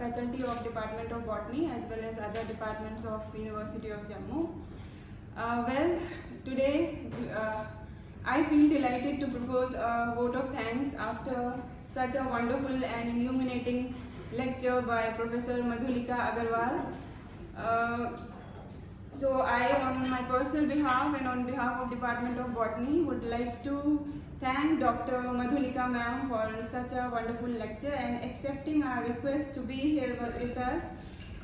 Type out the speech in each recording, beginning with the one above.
faculty of Department of Botany as well as other departments of University of Jammu. Well, today I feel delighted to propose a vote of thanks after such a wonderful and illuminating lecture by Professor Madhoolika Agrawal. So I, on my personal behalf and on behalf of Department of Botany, would like to thank Dr. Madhoolika ma'am for such a wonderful lecture and accepting our request to be here with us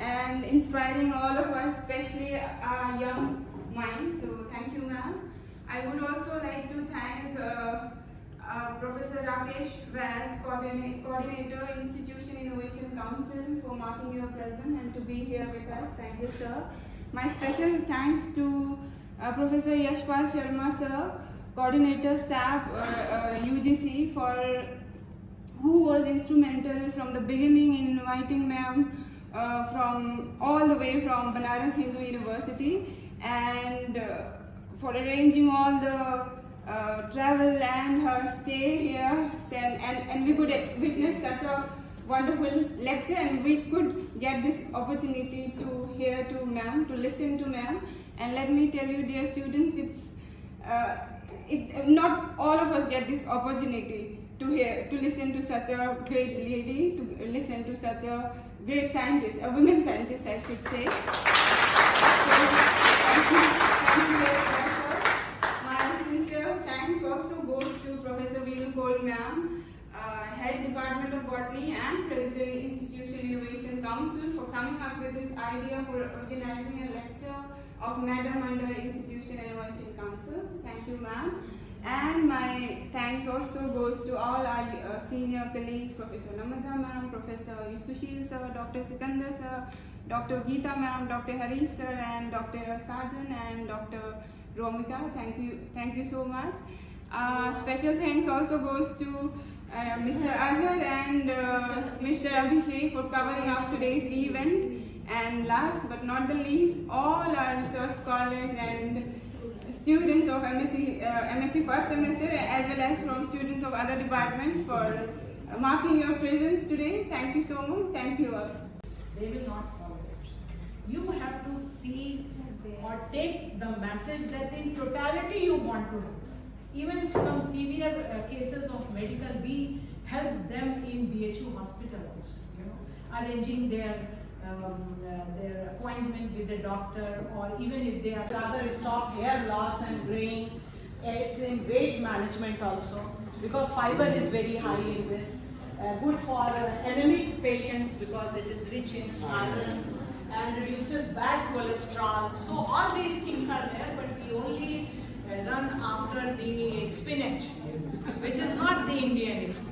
and inspiring all of us, especially our young minds. So thank you ma'am. I would also like to thank Professor Rakesh Vaid, Coordinator, Institution Innovation Council, for marking your presence and to be here with us. Thank you sir. My special thanks to Professor Yashpal Sharma sir, Coordinator SAP UGC, who was instrumental from the beginning in inviting ma'am from all the way from Banaras Hindu University, and for arranging all the travel and her stay here, and we could witness such a wonderful lecture, and we could get this opportunity to hear to ma'am, to listen to ma'am. And let me tell you, dear students, not all of us get this opportunity to listen to such a great lady, to listen to such a great scientist, a women scientist I should say. Thank you very much sir. My sincere thanks also goes to Professor Livelihood ma'am, Head Department of Botany and President Institution Innovation Council, for coming up with this idea for organizing a lecture of Madam under Institution Innovation Council. Thank you ma'am. And my thanks also goes to all our senior colleagues, Professor Namada ma'am, Professor Sushil sir, Dr. Sikandar sir, Dr. Geeta ma'am, Dr. Harish sir, and Dr. Sajan and Dr. Romika. Thank you so much. Special thanks also goes to Mr. Azhar and Mr. Abhishek for covering up today's event. And last but not the least, all our research scholars and students of MSc first semester, as well as from students of other departments, for marking your presence today. Thank you so much. Thank you all. They will not follow it. You have to see or take the message that in totality you want to do this. Even some severe cases of medical, we help them in BHU hospital also, arranging their appointment with the doctor, or even if they are rather stop hair loss and graying. It's in weight management also, because fiber is very high in this. Good for anemic patients because it is rich in iron and reduces bad cholesterol. So all these things are there, but we only run after the spinach, which is not the Indian spinach.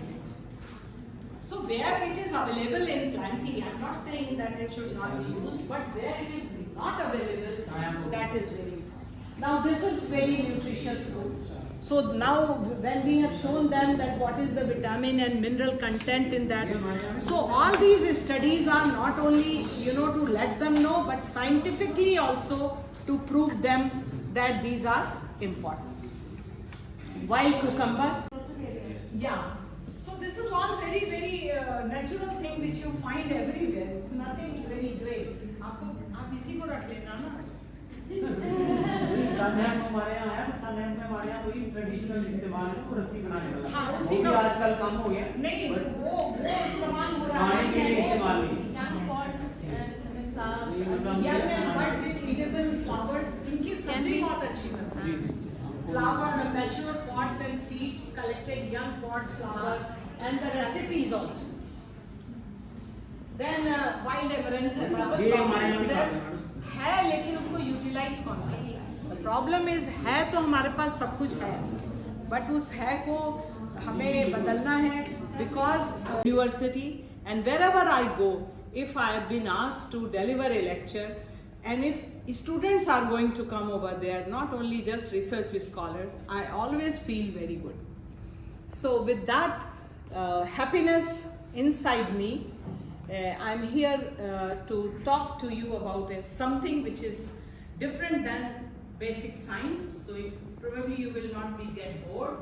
So where it is available in plenty, I am not saying that it should not be used, but where it is not available, that is very important. Now this is very nutritious food. So now when we have shown them that what is the vitamin and mineral content in that, so all these studies are not only to let them know, but scientifically also to prove them that these are important. Wild cucumber, yeah. So this is all very natural thing which you find everywhere. It's nothing very great. आप इसी को रख लेना ना. सनहैम हमारे यहाँ है, सनहैम में हमारे यहाँ वही ट्रेडिशनल इस्तेमाल है, वो रस्सी बनाने वाला. हाँ, उसी का आजकल कम हो गया. नहीं, वो इस्तेमाल हो रहा है. खाने के लिए इस्तेमाल नहीं. Young and bud with edible flowers, इनकी सब्जी बहुत अच्छी बनती है. Flower, mature pods and seeds, collected young pods, flowers, and the recipes also. Then wild amaranthus है, लेकिन उसको यूटिलाइज कौन करता है? प्रॉब्लम इज है तो हमारे पास सब कुछ है, बट उस है को हमें बदलना है, because university and wherever I go, if I have been asked to deliver a lecture, and if students are going to come over there, not only just research scholars, I always feel very good. So with that happiness inside me, I'm here to talk to you about something which is different than basic science, so probably you will not get bored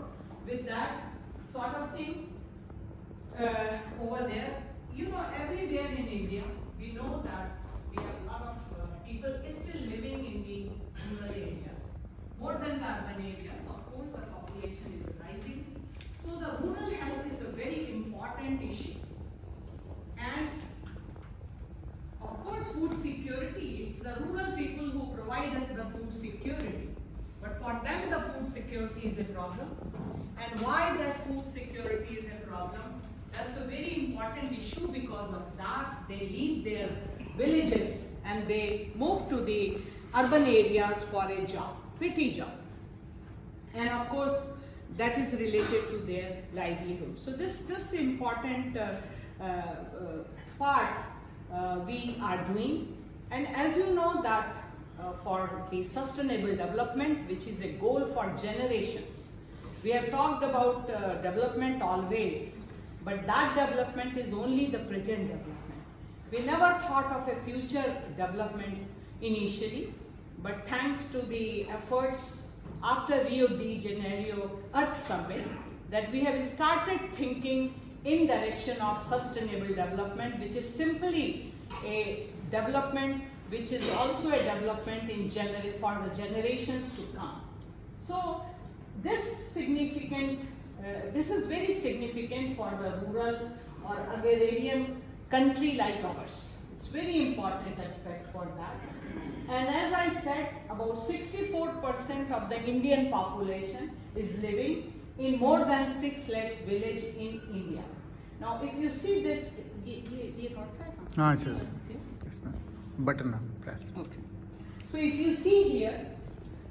with that sort of thing over there. Everywhere in India India, we know that we have a lot of people still living in the rural areas. More than the urban areas, of course, the population is rising. So the rural health is a very important issue. And of course, food security, it's the rural people who provide us the food security. But for them, the food security is a problem. And why that food security is a problem? That's a very important issue. Because of that, they leave their villages and they move to the urban areas for a job, petty job. And of course, that is related to their livelihood. So this important part we are doing. And as you know that for the sustainable development, which is a goal for generations, we have talked about development always, but that development is only the present development. We never thought of a future development initially, but thanks to the efforts after Rio de Janeiro Earth Summit, that we have started thinking in direction of sustainable development, which is simply a development which is also a development in for the generations to come. So this is very significant for the rural or agrarian country like ours. It's very important aspect for that. And as I said, about 64% of the Indian population is living in more than 6 lakhs village in India. Now, if you see this, sure. Yes, ma'am. Button on press. Okay. So if you see here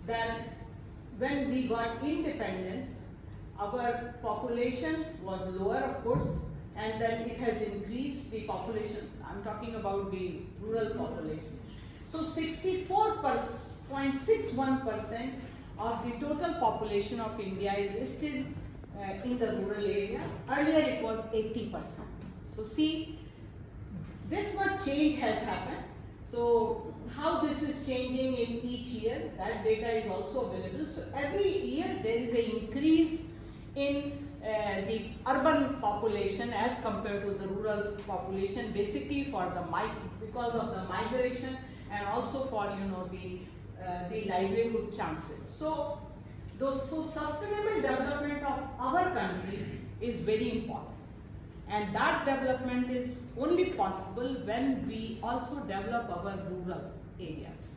that when we got independence, our population was lower, of course, and then it has increased the population. I'm talking about the rural population. So 64.61% of the total population of India is still in the rural area. Earlier it was 80%. So see, this what change has happened. So how this is changing in each year, that data is also available. So every year there is an increase in the urban population as compared to the rural population, basically for because of the migration and also for the livelihood chances. So sustainable development of our country is very important. And that development is only possible when we also develop our rural areas.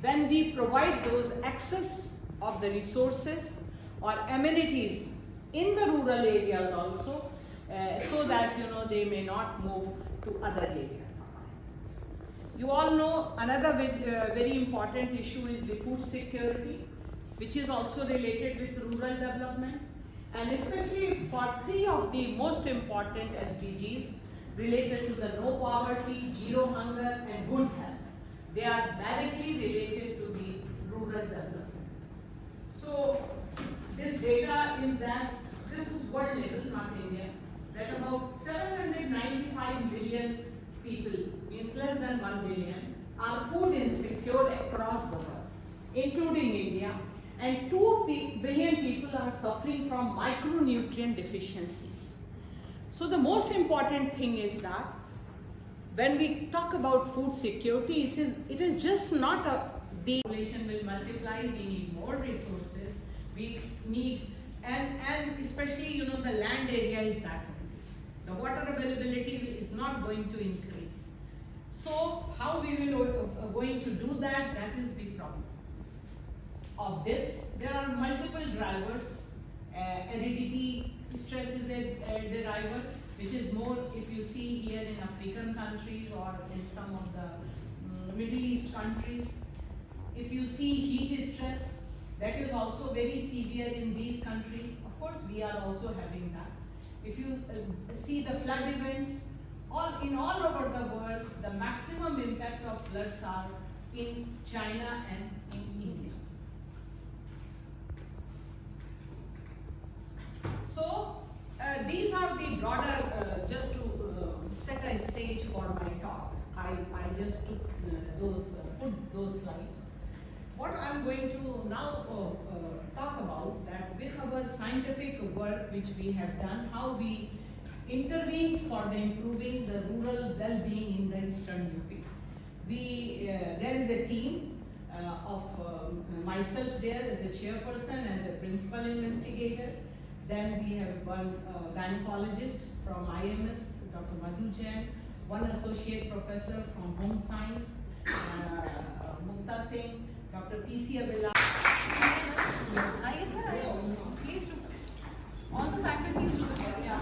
When we provide those access of the resources or amenities in the rural areas also, so that they may not move to other areas. You all know another very important issue is the food security, which is also related with rural development. And especially for 3 of the most important SDGs related to the no poverty, zero hunger and good health, they are directly related to the rural development. So this data is that, this is world level, not India, that about 795 billion people, means less than 1 billion, are food insecure across the world, including India. And 2 billion people are suffering from micronutrient deficiencies. So the most important thing is that when we talk about food security, it is just not the population will multiply, we need more resources, we need, and especially the land area is that way. The water availability is not going to increase. So how we will going to do that, that is the problem. Of this, there are multiple drivers. Heredity stress is a driver, which is more if you see here in African countries or in some of the Middle East countries. If you see heat stress, that is also very severe in these countries. Of course, we are also having that. If you see the flood events, all over the world, the maximum impact of floods are in China and in India. So these are the broader, just to set a stage for my talk. I just took put those slides. What I'm going to now talk about, that with our scientific work which we have done, how we intervened for the improving the rural well-being in the eastern UP. There is a team of myself there as a chairperson, as a principal investigator. Then we have one gynecologist from IMS, Dr. Madhu, one associate professor from home science, Mukta Singh, Dr. PC Abela. Please do. All the faculties do. Yeah.